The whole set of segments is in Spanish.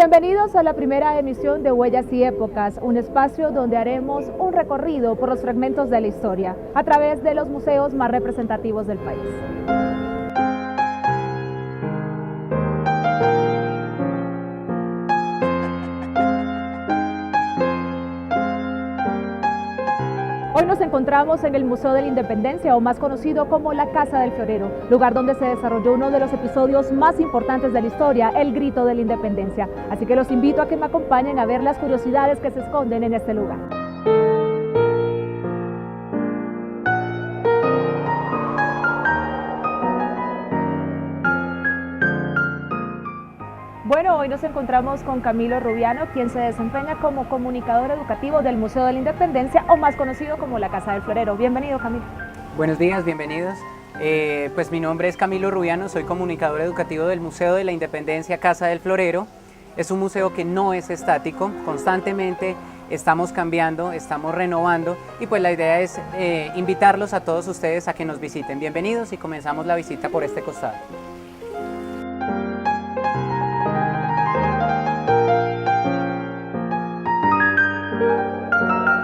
Bienvenidos a la primera emisión de Huellas y Épocas, un espacio donde haremos un recorrido por los fragmentos de la historia a través de los museos más representativos del país. Hoy nos encontramos en el Museo de la Independencia, o más conocido como la Casa del Florero, lugar donde se desarrolló uno de los episodios más importantes de la historia, el Grito de la Independencia. Así que los invito a que me acompañen a ver las curiosidades que se esconden en este lugar. Bueno, hoy nos encontramos con Camilo Rubiano, quien se desempeña como comunicador educativo del Museo de la Independencia, o más conocido como la Casa del Florero. Bienvenido, Camilo. Buenos días, bienvenidos. Pues mi nombre es Camilo Rubiano, soy comunicador educativo del Museo de la Independencia, Casa del Florero. Es un museo que no es estático, constantemente estamos cambiando, estamos renovando y pues la idea es invitarlos a todos ustedes a que nos visiten. Bienvenidos y comenzamos la visita por este costado.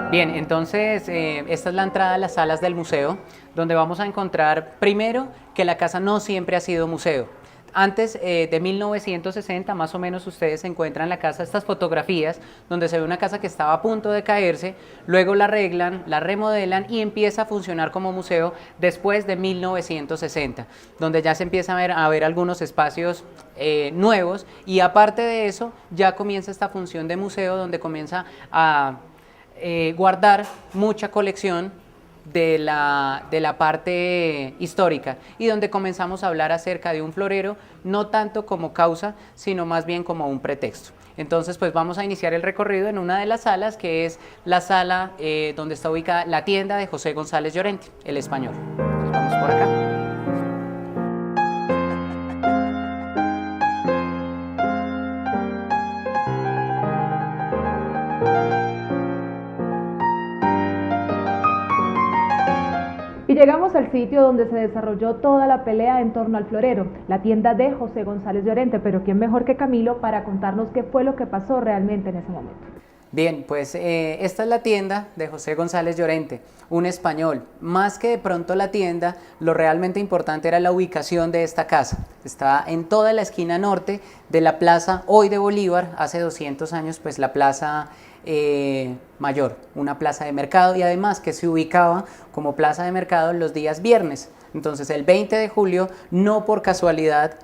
Bien, entonces esta es la entrada a las salas del museo, donde vamos a encontrar primero que la casa no siempre ha sido museo. Antes de 1960, más o menos, ustedes encuentran en la casa estas fotografías donde se ve una casa que estaba a punto de caerse, luego la arreglan, la remodelan y empieza a funcionar como museo después de 1960, donde ya se empieza a ver algunos espacios nuevos y aparte de eso ya comienza esta función de museo donde comienza a guardar mucha colección de la parte histórica y donde comenzamos a hablar acerca de un florero, no tanto como causa, sino más bien como un pretexto. Entonces, pues vamos a iniciar el recorrido en una de las salas, que es la sala donde está ubicada la tienda de José González Llorente, el español. Entonces, vamos por acá. Y llegamos al sitio donde se desarrolló toda la pelea en torno al florero, la tienda de José González Llorente, pero ¿quién mejor que Camilo para contarnos qué fue lo que pasó realmente en ese momento? Bien, pues esta es la tienda de José González Llorente, un español. Más que de pronto la tienda, lo realmente importante era la ubicación de esta casa. Está en toda la esquina norte de la plaza hoy de Bolívar, hace 200 años pues la plaza Mayor, una plaza de mercado y además que se ubicaba como plaza de mercado los días viernes. Entonces el 20 de julio no por casualidad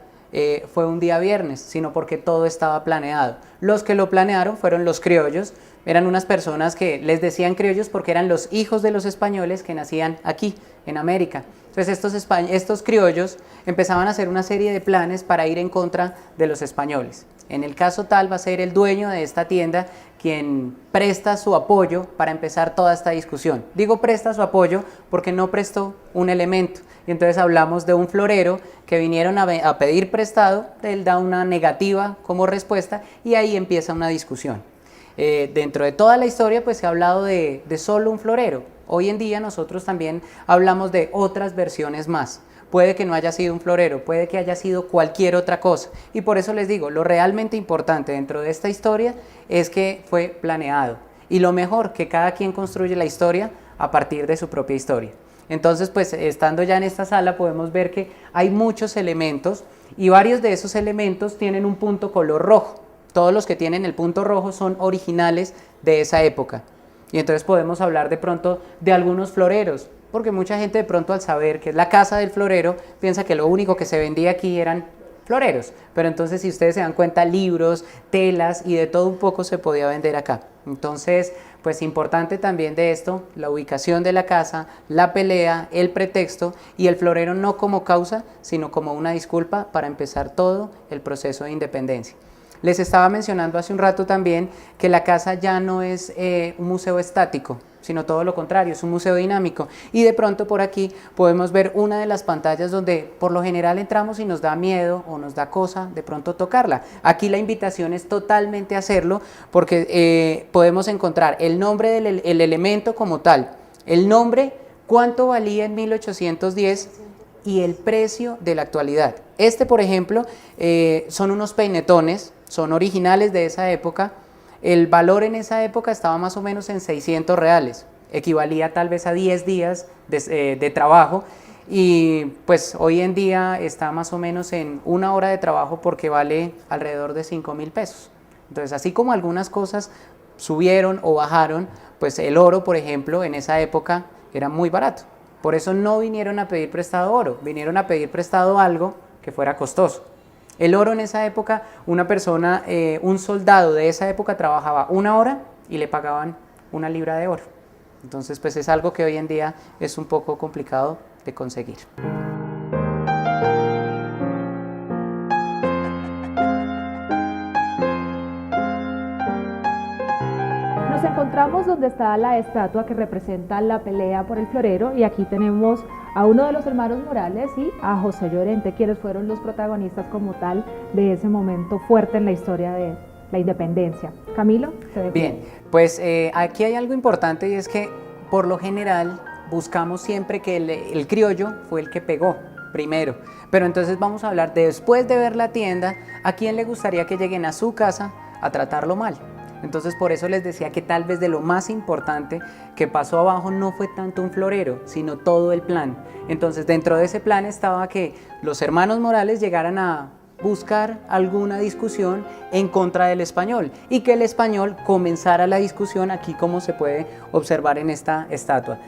fue un día viernes, sino porque todo estaba planeado. Los que lo planearon fueron los criollos, eran unas personas que les decían criollos porque eran los hijos de los españoles que nacían aquí en América. Entonces estos criollos empezaban a hacer una serie de planes para ir en contra de los españoles. En el caso tal va a ser el dueño de esta tienda quien presta su apoyo para empezar toda esta discusión. Digo presta su apoyo porque no prestó un elemento. Y entonces hablamos de un florero que vinieron a pedir prestado, él da una negativa como respuesta y ahí empieza una discusión. Dentro de toda la historia pues se ha hablado de solo un florero. Hoy en día nosotros también hablamos de otras versiones más. Puede que no haya sido un florero, puede que haya sido cualquier otra cosa. Y por eso les digo, lo realmente importante dentro de esta historia es que fue planeado. Y lo mejor, que cada quien construye la historia a partir de su propia historia. Entonces, pues estando ya en esta sala podemos ver que hay muchos elementos y varios de esos elementos tienen un punto color rojo. Todos los que tienen el punto rojo son originales de esa época. Y entonces podemos hablar de pronto de algunos floreros, porque mucha gente de pronto al saber que es la casa del florero piensa que lo único que se vendía aquí eran floreros, pero entonces si ustedes se dan cuenta, libros, telas y de todo un poco se podía vender acá. Entonces, pues importante también de esto, la ubicación de la casa, la pelea, el pretexto y el florero no como causa, sino como una disculpa para empezar todo el proceso de independencia. Les estaba mencionando hace un rato también que la casa ya no es un museo estático, sino todo lo contrario, es un museo dinámico. Y de pronto por aquí podemos ver una de las pantallas donde por lo general entramos y nos da miedo o nos da cosa de pronto tocarla. Aquí la invitación es totalmente a hacerlo porque podemos encontrar el nombre del elemento como tal, el nombre, cuánto valía en 1810 y el precio de la actualidad. Por ejemplo, son unos peinetones. son originales de esa época. El valor en esa época estaba más o menos en 600 reales, equivalía tal vez a 10 días de trabajo, y pues hoy en día está más o menos en 1 hora de trabajo porque vale alrededor de 5.000 pesos. Entonces, así como algunas cosas subieron o bajaron, pues el oro, por ejemplo, en esa época era muy barato. Por eso no vinieron a pedir prestado oro, vinieron a pedir prestado algo que fuera costoso. El oro en esa época, una persona, un soldado de esa época trabajaba 1 hora y le pagaban 1 libra de oro. Entonces, pues es algo que hoy en día es un poco complicado de conseguir. Nos encontramos donde está la estatua que representa la pelea por el florero, y aquí tenemos a uno de los hermanos Morales y a José Llorente, quienes fueron los protagonistas como tal de ese momento fuerte en la historia de la independencia. Camilo, se ve bien. Pues aquí hay algo importante, y es que por lo general buscamos siempre que el criollo fue el que pegó primero, pero entonces vamos a hablar después de ver la tienda, a quién le gustaría que lleguen a su casa a tratarlo mal. Entonces por eso les decía que tal vez de lo más importante que pasó abajo no fue tanto un florero, sino todo el plan. Entonces dentro de ese plan estaba que los hermanos Morales llegaran a buscar alguna discusión en contra del español, y que el español comenzara la discusión aquí, como se puede observar en esta estatua.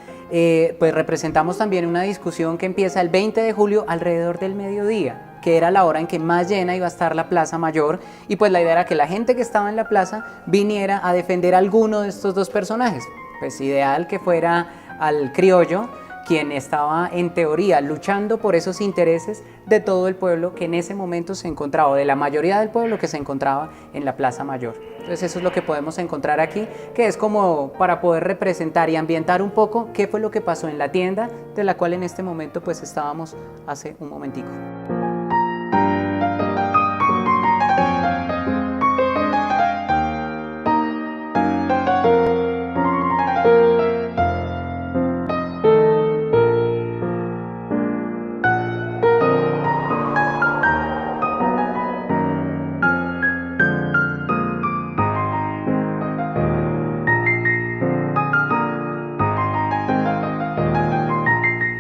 Pues representamos también una discusión que empieza el 20 de julio alrededor del mediodía, que era la hora en que más llena iba a estar la Plaza Mayor, y pues la idea era que la gente que estaba en la plaza viniera a defender a alguno de estos dos personajes. Pues ideal que fuera al criollo, quien estaba en teoría luchando por esos intereses de todo el pueblo que en ese momento se encontraba, o de la mayoría del pueblo que se encontraba en la Plaza Mayor. Entonces eso es lo que podemos encontrar aquí, que es como para poder representar y ambientar un poco qué fue lo que pasó en la tienda, de la cual en este momento pues estábamos hace un momentico.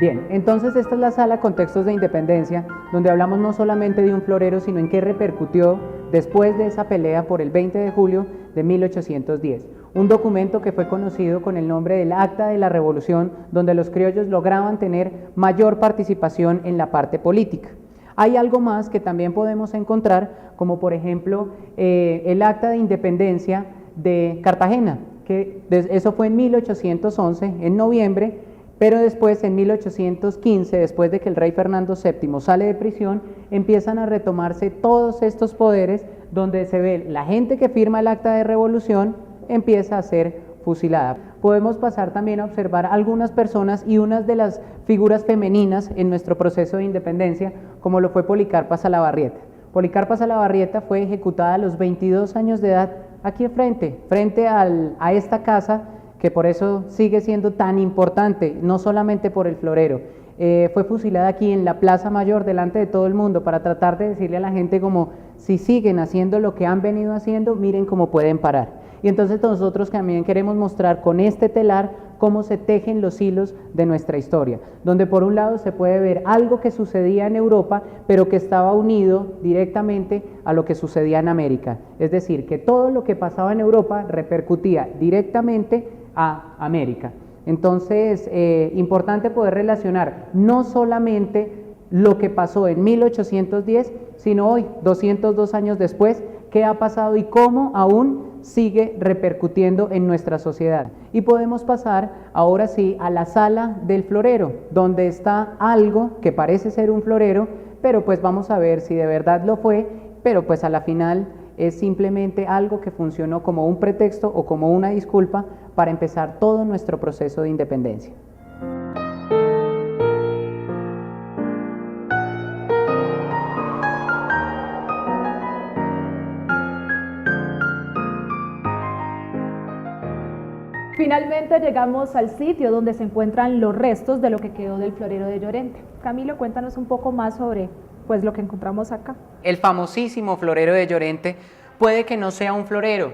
Bien, entonces esta es la sala Contextos de Independencia, donde hablamos no solamente de un florero, sino en qué repercutió después de esa pelea por el 20 de julio de 1810. Un documento que fue conocido con el nombre del Acta de la Revolución, donde los criollos lograban tener mayor participación en la parte política. Hay algo más que también podemos encontrar, como por ejemplo el Acta de Independencia de Cartagena, que eso fue en 1811, en noviembre. Pero después, en 1815, después de que el rey Fernando VII sale de prisión, empiezan a retomarse todos estos poderes, donde se ve la gente que firma el acta de revolución empieza a ser fusilada. Podemos pasar también a observar algunas personas y unas de las figuras femeninas en nuestro proceso de independencia, como lo fue Policarpa Salabarrieta. Policarpa Salabarrieta fue ejecutada a los 22 años de edad aquí frente a esta casa, que por eso sigue siendo tan importante, no solamente por el florero. Fue fusilada aquí en la Plaza Mayor delante de todo el mundo, para tratar de decirle a la gente como, si siguen haciendo lo que han venido haciendo, miren cómo pueden parar. Y entonces nosotros también queremos mostrar con este telar cómo se tejen los hilos de nuestra historia, donde por un lado se puede ver algo que sucedía en Europa, pero que estaba unido directamente a lo que sucedía en América. Es decir, que todo lo que pasaba en Europa repercutía directamente a América. Entonces, importante poder relacionar no solamente lo que pasó en 1810, sino hoy, 202 años después, qué ha pasado y cómo aún sigue repercutiendo en nuestra sociedad. Y podemos pasar ahora sí a la sala del florero, donde está algo que parece ser un florero, pero pues vamos a ver si de verdad lo fue, pero pues a la final es simplemente algo que funcionó como un pretexto o como una disculpa para empezar todo nuestro proceso de independencia. Finalmente llegamos al sitio donde se encuentran los restos de lo que quedó del florero de Llorente. Camilo, cuéntanos un poco más sobre pues lo que encontramos acá. El famosísimo florero de Llorente Puede que no sea un florero,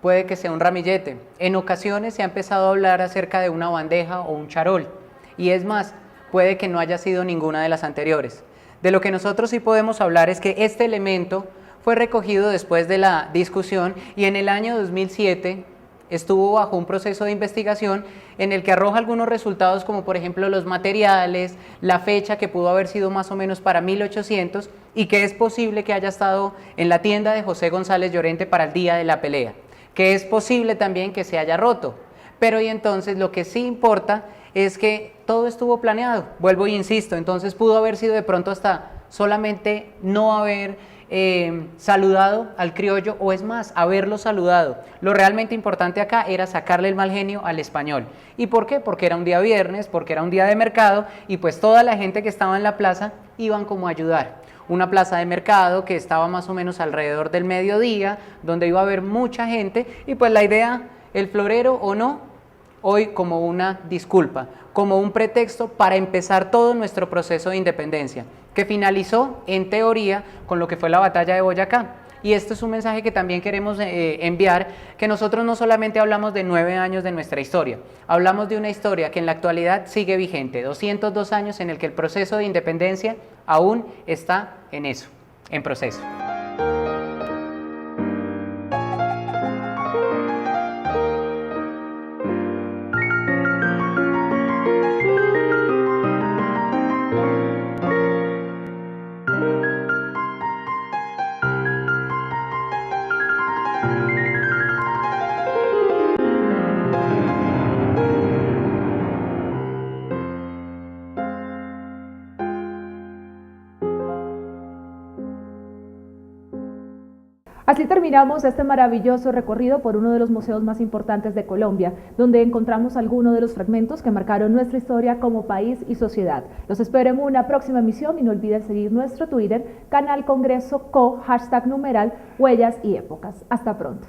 puede que sea un ramillete. En ocasiones se ha empezado a hablar acerca de una bandeja o un charol. Y es más, puede que no haya sido ninguna de las anteriores. De lo que nosotros sí podemos hablar es que este elemento fue recogido después de la discusión y en el año 2007 estuvo bajo un proceso de investigación en el que arroja algunos resultados como por ejemplo los materiales, la fecha que pudo haber sido más o menos para 1800 y que es posible que haya estado en la tienda de José González Llorente para el día de la pelea, que es posible también que se haya roto. Pero y entonces lo que sí importa es que todo estuvo planeado, vuelvo e insisto, entonces pudo haber sido de pronto hasta solamente no haber saludado al criollo o es más, haberlo saludado. Lo realmente importante acá era sacarle el mal genio al español. ¿Y por qué? Porque era un día viernes, porque era un día de mercado y pues toda la gente que estaba en la plaza iban como a ayudar. Una plaza de mercado que estaba más o menos alrededor del mediodía, donde iba a haber mucha gente y pues la idea, el florero o no, hoy como una disculpa, como un pretexto para empezar todo nuestro proceso de independencia, que finalizó en teoría con lo que fue la batalla de Boyacá. Y esto es un mensaje que también queremos enviar, que nosotros no solamente hablamos de 9 años de nuestra historia, hablamos de una historia que en la actualidad sigue vigente, 202 años en el que el proceso de independencia aún está en eso, en proceso. Así terminamos este maravilloso recorrido por uno de los museos más importantes de Colombia, donde encontramos algunos de los fragmentos que marcaron nuestra historia como país y sociedad. Los espero en una próxima emisión y no olviden seguir nuestro Twitter, Canal Congreso Co, #numeral Huellas y Épocas. Hasta pronto.